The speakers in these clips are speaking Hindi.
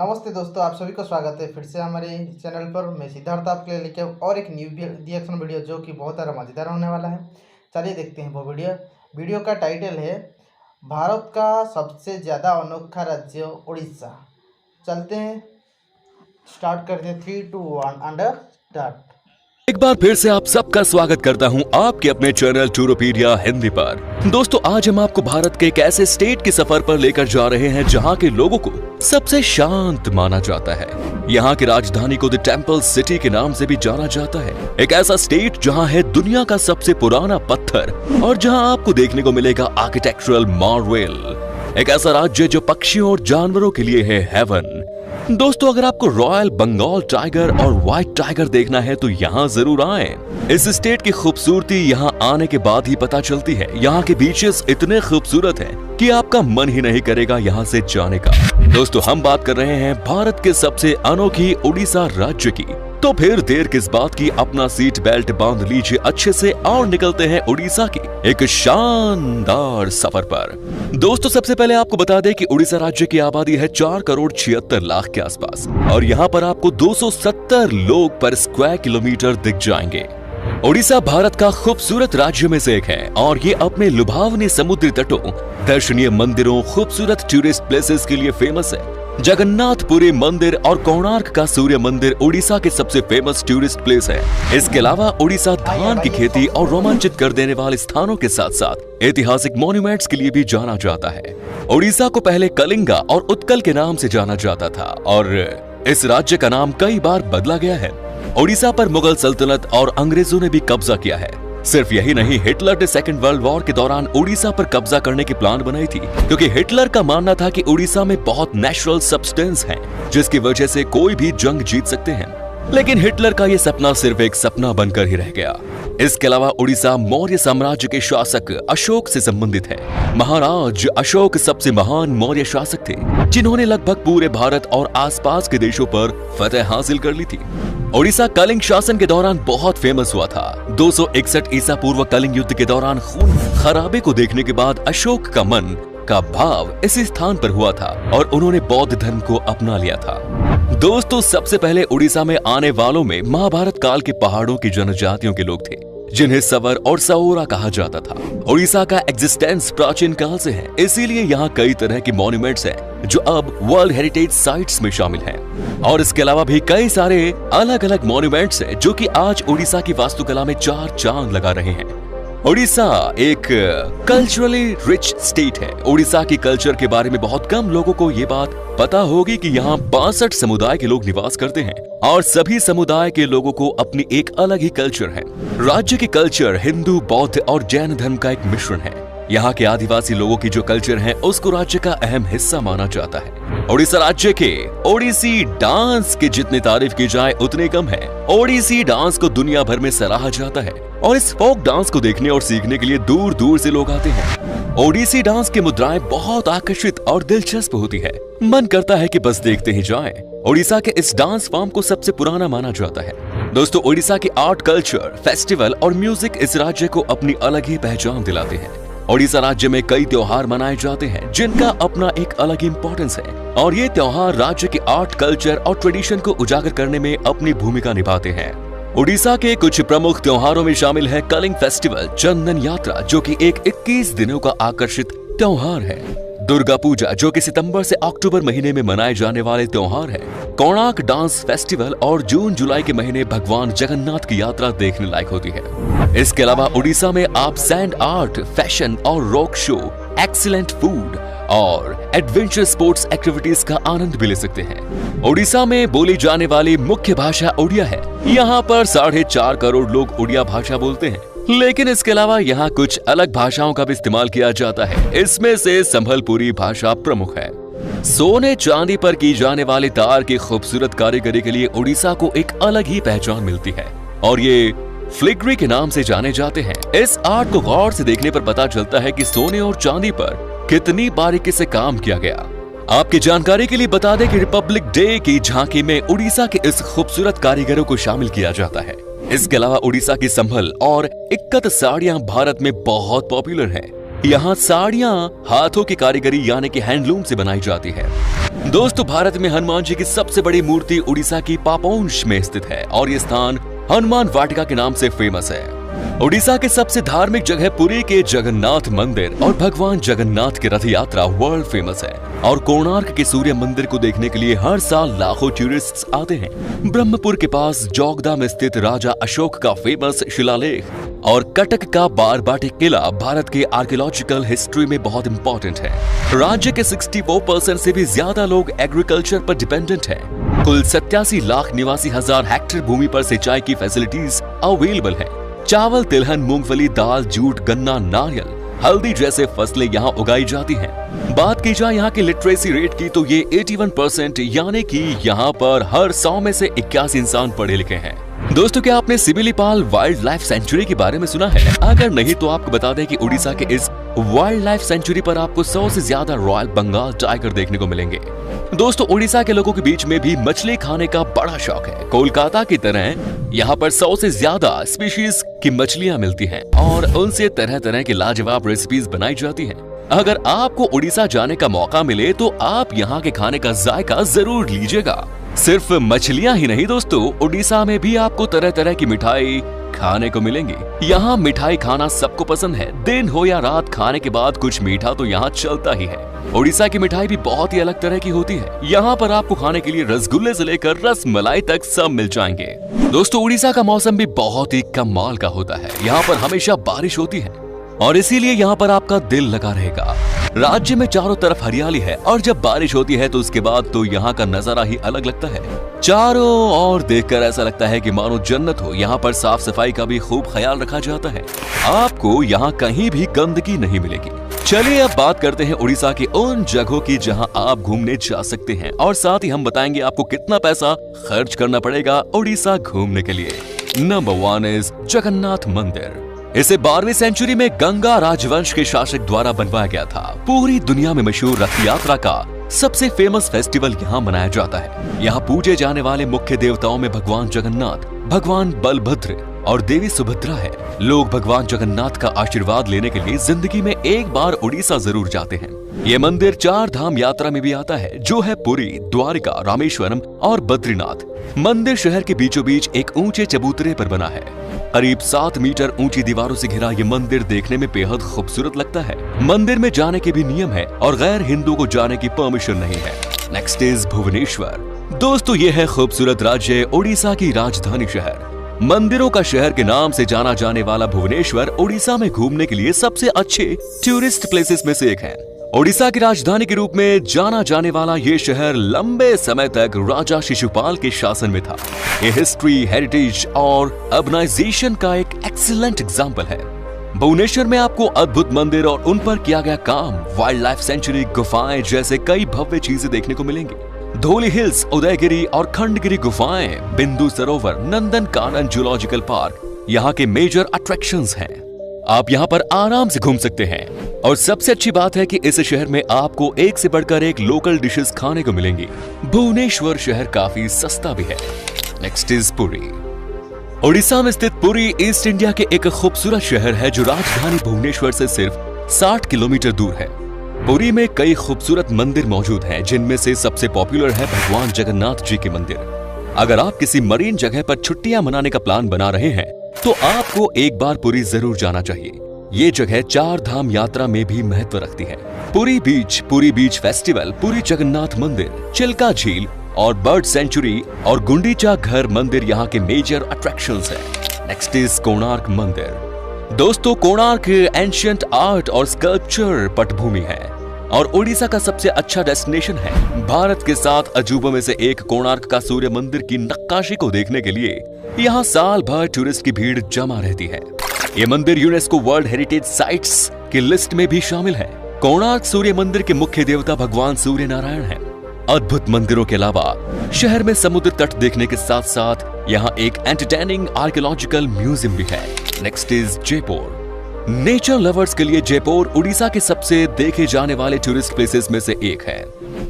नमस्ते दोस्तों, आप सभी को स्वागत है फिर से हमारे चैनल पर। मैं सिद्धार्थ आपके लिए लेके और एक न्यू रिएक्शन वीडियो जो कि बहुत सारा मज़ेदार होने वाला है। चलिए देखते हैं वो वीडियो का टाइटल है भारत का सबसे ज़्यादा अनोखा राज्य उड़ीसा। चलते हैं, स्टार्ट करते हैं। 3, 2, 1 एंड स्टार्ट। एक बार फिर से आप सबका स्वागत करता हूं आपके अपने चैनल टूरोपीडिया हिंदी पर। दोस्तों, आज हम आपको भारत के एक ऐसे स्टेट के सफर पर लेकर जा रहे हैं जहां के लोगों को सबसे शांत माना जाता है। यहाँ की राजधानी को द टेम्पल सिटी के नाम से भी जाना जाता है। एक ऐसा स्टेट जहां है दुनिया का सबसे पुराना पत्थर और जहां आपको देखने को मिलेगा आर्किटेक्चरल मार्वेल। एक ऐसा राज्य जो पक्षियों और जानवरों के लिए है हेवन। दोस्तों, अगर आपको रॉयल बंगाल टाइगर और व्हाइट टाइगर देखना है तो यहाँ जरूर आएं। इस स्टेट की खूबसूरती यहाँ आने के बाद ही पता चलती है। यहाँ के बीचेस इतने खूबसूरत हैं कि आपका मन ही नहीं करेगा यहाँ से जाने का। दोस्तों, हम बात कर रहे हैं भारत के सबसे अनोखी उड़ीसा राज्य की। तो फिर देर किस बात की, अपना सीट बेल्ट बांध लीजिए अच्छे से और निकलते हैं उड़ीसा की एक शानदार सफर पर। दोस्तों, सबसे पहले आपको बता दें कि उड़ीसा राज्य की आबादी है 4,76,00,000 के आसपास और यहाँ पर आपको 270 लोग पर स्क्वायर किलोमीटर दिख जाएंगे। उड़ीसा भारत का खूबसूरत राज्य में से एक है और ये अपने लुभावने समुद्री तटों, दर्शनीय मंदिरों, खूबसूरत टूरिस्ट प्लेसेस के लिए फेमस है। जगन्नाथपुरी मंदिर और कोणार्क का सूर्य मंदिर उड़ीसा के सबसे फेमस टूरिस्ट प्लेस है। इसके अलावा उड़ीसा धान की खेती और रोमांचित कर देने वाले स्थानों के साथ साथ ऐतिहासिक मॉन्यूमेंट्स के लिए भी जाना जाता है। उड़ीसा को पहले कलिंगा और उत्कल के नाम से जाना जाता था और इस राज्य का नाम कई बार बदला गया है। उड़ीसा पर मुगल सल्तनत और अंग्रेजों ने भी कब्जा किया है। सिर्फ यही नहीं, हिटलर ने सेकेंड वर्ल्ड वॉर के दौरान उड़ीसा पर कब्जा करने की प्लान बनाई थी, क्योंकि हिटलर का मानना था कि उड़ीसा में बहुत नेचुरल सब्सटेंस है जिसकी वजह से कोई भी जंग जीत सकते हैं। लेकिन हिटलर का यह सपना सिर्फ एक सपना बनकर ही रह गया। इसके अलावा उड़ीसा मौर्य साम्राज्य के शासक अशोक से संबंधित है। महाराज अशोक सबसे महान मौर्य शासक थे जिन्होंने लगभग पूरे भारत और आसपास के देशों पर फतह हासिल कर ली थी। उड़ीसा कलिंग शासन के दौरान बहुत फेमस हुआ था। 261 ईसा पूर्व कलिंग युद्ध के दौरान खून खराबे को देखने के बाद अशोक का मन का भाव इसी स्थान पर हुआ था और उन्होंने बौद्ध धर्म को अपना लिया था। दोस्तों, सबसे पहले उड़ीसा में आने वालों में महाभारत काल के पहाड़ों की जनजातियों के लोग थे जिन्हें सवर और सओरा कहा जाता था। उड़ीसा का एग्जिस्टेंस प्राचीन काल से है, इसीलिए यहाँ कई तरह के मॉन्यूमेंट्स हैं जो अब वर्ल्ड हेरिटेज साइट्स में शामिल हैं। और इसके अलावा भी कई सारे अलग अलग मॉन्यूमेंट्स हैं जो कि आज उड़ीसा की वास्तुकला में 4 चांद लगा रहे हैं। उड़ीसा एक कल्चरली रिच स्टेट है। उड़ीसा की कल्चर के बारे में बहुत कम लोगों को ये बात पता होगी कि यहाँ 62 समुदाय के लोग निवास करते हैं और सभी समुदाय के लोगों को अपनी एक अलग ही कल्चर है। राज्य की कल्चर हिंदू, बौद्ध और जैन धर्म का एक मिश्रण है। यहाँ के आदिवासी लोगों की जो कल्चर है उसको राज्य का अहम हिस्सा माना जाता है। उड़ीसा राज्य के ओडिसी डांस की जितनी तारीफ की जाए उतनी कम है। ओडिसी डांस को दुनिया भर में सराहा जाता है और इस फोक डांस को देखने और सीखने के लिए दूर दूर से लोग आते हैं। ओडिसी डांस की मुद्राएं बहुत आकर्षित और दिलचस्प होती है, मन करता है कि बस देखते ही जाएं। उड़ीसा के इस डांस फॉर्म को सबसे पुराना माना जाता है। दोस्तों, उड़ीसा की आर्ट, कल्चर, फेस्टिवल और म्यूजिक इस राज्य को अपनी अलग ही पहचान दिलाते हैं। उड़ीसा राज्य में कई त्योहार मनाए जाते हैं जिनका अपना एक अलग इम्पोर्टेंस है और ये त्योहार राज्य के आर्ट, कल्चर और ट्रेडिशन को उजागर करने में अपनी भूमिका निभाते हैं। उड़ीसा के कुछ प्रमुख त्योहारों में शामिल है कलिंग फेस्टिवल, चंदन यात्रा जो कि एक 21 दिनों का आकर्षित त्योहार है, दुर्गा पूजा जो कि सितंबर से अक्टूबर महीने में मनाए जाने वाले त्योहार है, कोणार्क डांस फेस्टिवल और जून जुलाई के महीने भगवान जगन्नाथ की यात्रा देखने लायक होती है। इसके अलावा उड़ीसा में आप सैंड आर्ट, फैशन और रॉक शो, एक्सीलेंट फूड और एडवेंचर स्पोर्ट्स एक्टिविटीज का आनंद भी ले सकते हैं। उड़ीसा में बोली जाने वाली मुख्य भाषा उड़िया है। यहाँ पर 4.5 करोड़ लोग उड़िया भाषा बोलते हैं, लेकिन इसके अलावा यहाँ कुछ अलग भाषाओं का भी इस्तेमाल किया जाता है। इसमें से संभलपुरी भाषा प्रमुख है। सोने चांदी पर की जाने वाली तार की खूबसूरत कारीगरी के लिए उड़ीसा को एक अलग ही पहचान मिलती है और ये फ्लिग्री के नाम से जाने जाते हैं। इस आर्ट को गौर से देखने पर पता चलता है कि सोने और चांदी पर कितनी बारीकी से काम किया गया। आपकी जानकारी के लिए बता दें कि रिपब्लिक डे की झांकी में उड़ीसा के इस खूबसूरत कारीगरों को शामिल किया जाता है। इसके अलावा उड़ीसा की संभल और इक्कत साड़ियां भारत में बहुत पॉपुलर हैं। यहाँ साड़ियाँ हाथों की कारीगरी यानी कि हैंडलूम से बनाई जाती है। दोस्तों, भारत में हनुमान जी की सबसे बड़ी मूर्ति उड़ीसा की पापोंश में स्थित है और ये स्थान हनुमान वाटिका के नाम से फेमस है। उड़ीसा के सबसे धार्मिक जगह पुरी के जगन्नाथ मंदिर और भगवान जगन्नाथ की रथ यात्रा वर्ल्ड फेमस है और कोणार्क के सूर्य मंदिर को देखने के लिए हर साल लाखों टूरिस्ट्स आते हैं। ब्रह्मपुर के पास जोगदा में स्थित राजा अशोक का फेमस शिलालेख और कटक का बारबाटी किला भारत के आर्कियोलॉजिकल हिस्ट्री में बहुत इंपॉर्टेंट है। राज्य के 64% से भी ज्यादा लोग एग्रीकल्चर पर डिपेंडेंट हैं। कुल 87 लाख 89,000 हेक्टेयर भूमि पर सिंचाई की फैसिलिटीज अवेलेबल है। चावल, तिलहन, मूंगफली, दाल, जूट, गन्ना, नारियल, हल्दी जैसे फसलें यहाँ उगाई जाती हैं। बात की जाए यहाँ की लिटरेसी रेट की तो ये 81% यानी कि यहाँ पर हर 100 में से 81 इंसान पढ़े लिखे हैं। दोस्तों, क्या आपने सिमिलीपाल वाइल्ड लाइफ सेंचुरी के बारे में सुना है? अगर नहीं तो आपको बता दें कि उड़ीसा के इस वाइल्ड लाइफ सेंचुरी पर आपको 100 से ज्यादा रॉयल बंगाल टाइगर देखने को मिलेंगे। दोस्तों, उड़ीसा के लोगों के बीच में भी मछली खाने का बड़ा शौक है। कोलकाता की तरह यहाँ पर 100 से ज्यादा स्पीशीज की मछलियाँ मिलती हैं और उनसे तरह तरह की लाजवाब रेसिपीज बनाई जाती हैं। अगर आपको उड़ीसा जाने का मौका मिले तो आप यहाँ के खाने का जायका जरूर लीजिएगा। सिर्फ मछलियाँ ही नहीं दोस्तों, उड़ीसा में भी आपको तरह तरह की मिठाई खाने को मिलेंगी। यहाँ मिठाई खाना सबको पसंद है। दिन हो या रात, खाने के बाद कुछ मीठा तो यहाँ चलता ही है। उड़ीसा की मिठाई भी बहुत ही अलग तरह की होती है। यहाँ पर आपको खाने के लिए रसगुल्ले से लेकर रस मलाई तक सब मिल जाएंगे। दोस्तों, उड़ीसा का मौसम भी बहुत ही कमाल का होता है। यहाँ पर हमेशा बारिश होती है और इसीलिए यहाँ पर आपका दिल लगा रहेगा। राज्य में चारों तरफ हरियाली है और जब बारिश होती है तो उसके बाद तो यहाँ का नजारा ही अलग लगता है। चारों ओर देखकर ऐसा लगता है कि मानो जन्नत हो। यहाँ पर साफ सफाई का भी खूब ख्याल रखा जाता है। आपको यहाँ कहीं भी गंदगी नहीं मिलेगी। चलिए अब बात करते हैं उड़ीसा की उन जगहों की जहाँ आप घूमने जा सकते हैं और साथ ही हम बताएंगे आपको कितना पैसा खर्च करना पड़ेगा उड़ीसा घूमने के लिए। नंबर 1 इज जगन्नाथ मंदिर। इसे 12वीं सेंचुरी में गंगा राजवंश के शासक द्वारा बनवाया गया था। पूरी दुनिया में मशहूर रथ यात्रा का सबसे फेमस फेस्टिवल यहाँ मनाया जाता है। यहाँ पूजे जाने वाले मुख्य देवताओं में भगवान जगन्नाथ, भगवान बलभद्र और देवी सुभद्रा है। लोग भगवान जगन्नाथ का आशीर्वाद लेने के लिए जिंदगी में एक बार उड़ीसा जरूर जाते हैं। ये मंदिर 4 धाम यात्रा में भी आता है, जो है पुरी, द्वारिका, रामेश्वरम और बद्रीनाथ। मंदिर शहर के बीचों बीच एक ऊंचे चबूतरे पर बना है। करीब 7 मीटर ऊंची दीवारों से घिरा ये मंदिर देखने में बेहद खूबसूरत लगता है। मंदिर में जाने के भी नियम है और गैर हिंदू को जाने की परमिशन नहीं है। Next is Bhubaneswar. दोस्तों, ये है खूबसूरत राज्य उड़ीसा की राजधानी शहर। मंदिरों का शहर के नाम से जाना जाने वाला भुवनेश्वर उड़ीसा में घूमने के लिए सबसे अच्छे टूरिस्ट प्लेसेस में से एक है। उड़ीसा की राजधानी के रूप में जाना जाने वाला ये शहर लंबे समय तक राजा शिशुपाल के शासन में था। ये हिस्ट्री, हेरिटेज और अर्बनाइजेशन का एक एक्सीलेंट एग्जाम्पल है। भुवनेश्वर में आपको अद्भुत मंदिर और उन पर किया गया काम, वाइल्ड लाइफ सेंचुरी, गुफाएं जैसे कई भव्य चीजें देखने को मिलेंगी। धौली हिल्स, उदयगिरी और खंडगिरी गुफाएं, बिंदु सरोवर, नंदन कानन जूलॉजिकल पार्क यहाँ के मेजर अट्रैक्शंस हैं। आप यहाँ पर आराम से घूम सकते हैं और सबसे अच्छी बात है कि इस शहर में आपको एक से बढ़कर एक लोकल डिशेस खाने को मिलेंगी। भुवनेश्वर शहर काफी सस्ता भी है। Next is Puri. उड़ीसा में स्थित पुरी ईस्ट इंडिया के एक खूबसूरत शहर है जो राजधानी भुवनेश्वर से सिर्फ 60 किलोमीटर दूर है। पुरी में कई खूबसूरत मंदिर मौजूद हैं, जिनमें से सबसे पॉपुलर है भगवान जगन्नाथ जी के मंदिर। अगर आप किसी मरीन जगह पर छुट्टियां मनाने का प्लान बना रहे हैं तो आपको एक बार पुरी जरूर जाना चाहिए। ये जगह 4 धाम यात्रा में भी महत्व रखती है। पुरी बीच फेस्टिवल, पुरी जगन्नाथ मंदिर, चिल्का झील और बर्ड सेंचुरी और गुंडीचा घर मंदिर यहाँ के मेजर अट्रैक्शंस हैं। नेक्स्ट इज कोणार्क मंदिर। दोस्तों, कोणार्क एंशिएंट आर्ट और स्कल्पचर पटभूमि है और उड़ीसा का सबसे अच्छा डेस्टिनेशन है। भारत के 7 अजूबों में से एक कोणार्क का सूर्य मंदिर की नक्काशी को देखने के लिए यहाँ साल भर टूरिस्ट की भीड़ जमा रहती है। ये मंदिर यूनेस्को वर्ल्ड हेरिटेज साइट्स की लिस्ट में भी शामिल है। कोणार्क सूर्य मंदिर के मुख्य देवता भगवान सूर्य नारायण हैं। अद्भुत मंदिरों के अलावा शहर में समुद्र तट देखने के साथ साथ यहाँ एक एंटरटेनिंग आर्कियोलॉजिकल म्यूजियम भी है। Next is Jaipur. Nature lovers के लिए जयपुर उड़ीसा के सबसे देखे जाने वाले टूरिस्ट प्लेसेस में से एक है।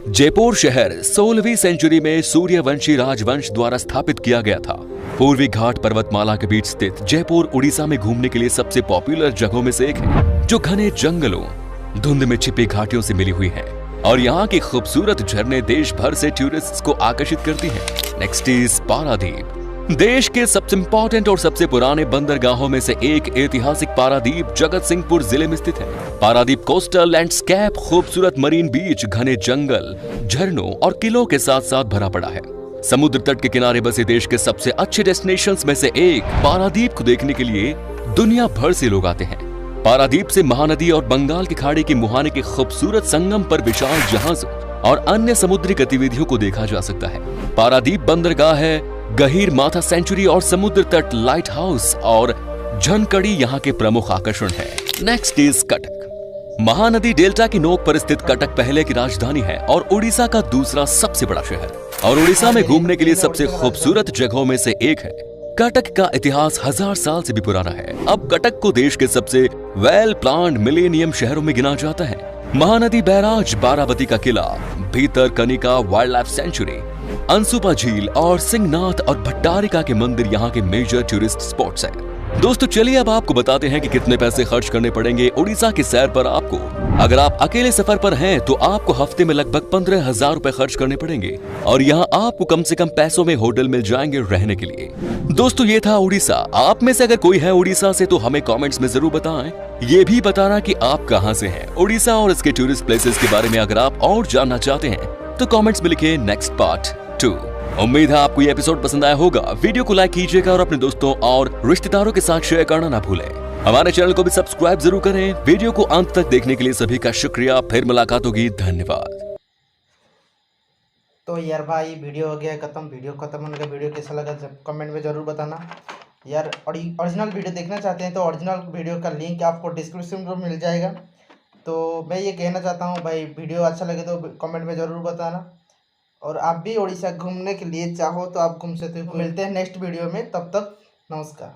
जयपुर शहर 16वीं सेंचुरी में सूर्यवंशी राजवंश द्वारा स्थापित किया गया था। पूर्वी घाट पर्वतमाला के बीच स्थित जयपुर उड़ीसा में घूमने के लिए सबसे पॉपुलर जगहों में से एक है, जो घने जंगलों, धुंध में छिपी घाटियों से मिली हुई है और यहाँ की खूबसूरत झरने देश भर से टूरिस्ट्स को आकर्षित करती हैं। Next is Paradip. देश के सबसे इंपॉर्टेंट और सबसे पुराने बंदरगाहों में से एक ऐतिहासिक पारादीप जगत सिंहपुर जिले में स्थित है। पारादीप कोस्टल लैंडस्केप, खूबसूरत मरीन बीच, घने जंगल, झरनों और किलों के साथ साथ भरा पड़ा है। समुद्र तट के किनारे बसे देश के सबसे अच्छे डेस्टिनेशंस में से एक पारादीप को देखने के लिए दुनिया भर से लोग आते हैं। पारादीप से महानदी और बंगाल की खाड़ी के मुहाने के खूबसूरत संगम पर विशाल जहाजों और अन्य समुद्री गतिविधियों को देखा जा सकता है। पारादीप बंदरगाह है, गहीर माथा सेंचुरी और समुद्र तट, लाइट हाउस और झनकड़ी यहाँ के प्रमुख आकर्षण है। Next is Cuttack. Mahanadi delta की नोक पर स्थित कटक पहले की राजधानी है और उड़ीसा का दूसरा सबसे बड़ा शहर और उड़ीसा में घूमने के लिए सबसे खूबसूरत जगहों में से एक है। कटक का इतिहास 1000 साल से भी पुराना है। अब कटक को देश के सबसे वेल प्लान्ड मिलेनियम शहरों में गिना जाता है। महानदी बैराज, बाराबती का किला, भीतर Kanika wild life sanctuary, Ansupa झील और सिंहनाथ और भट्टारिका के मंदिर यहाँ के मेजर टूरिस्ट स्पॉट्स हैं। दोस्तों चलिए अब आपको बताते हैं कि कितने पैसे खर्च करने पड़ेंगे उड़ीसा की सैर पर आपको। अगर आप अकेले सफर पर हैं तो आपको हफ्ते में लगभग 15,000 रुपए खर्च करने पड़ेंगे और यहाँ आपको कम से कम पैसों में होटल मिल जाएंगे रहने के लिए। दोस्तों ये था उड़ीसा। आप में से अगर कोई है उड़ीसा से तो हमें कमेंट्स में जरूर बताएं। ये भी बताना कि आप कहां से हैं। उड़ीसा और इसके टूरिस्ट प्लेसेस के बारे में अगर आप और जानना चाहते हैं तो कमेंट्स में लिखिए नेक्स्ट पार्ट 2। उम्मीद है आपको ये एपिसोड पसंद आया होगा। वीडियो को लाइक कीजिएगा और अपने दोस्तों और रिश्तेदारों के साथ शेयर करना ना भूलें। हमारे चैनल को भी सब्सक्राइब जरूर करें। वीडियो को अंत तक देखने के लिए सभी का शुक्रिया। फिर मुलाकात होगी। धन्यवाद। तो यार भाई वीडियो हो गया खत्म। वीडियो खत्म होने का वीडियो कैसा लगा कमेंट में ज़रूर बताना यार। ओरिजिनल वीडियो देखना चाहते हैं तो ओरिजिनल वीडियो का लिंक आपको डिस्क्रिप्शन में मिल जाएगा। तो मैं ये कहना चाहता हूँ भाई, वीडियो अच्छा लगे तो कमेंट में ज़रूर बताना। और आप भी उड़ीसा घूमने के लिए चाहो तो आप घूम सकते हो। मिलते हैं नेक्स्ट वीडियो में, तब तक नमस्कार।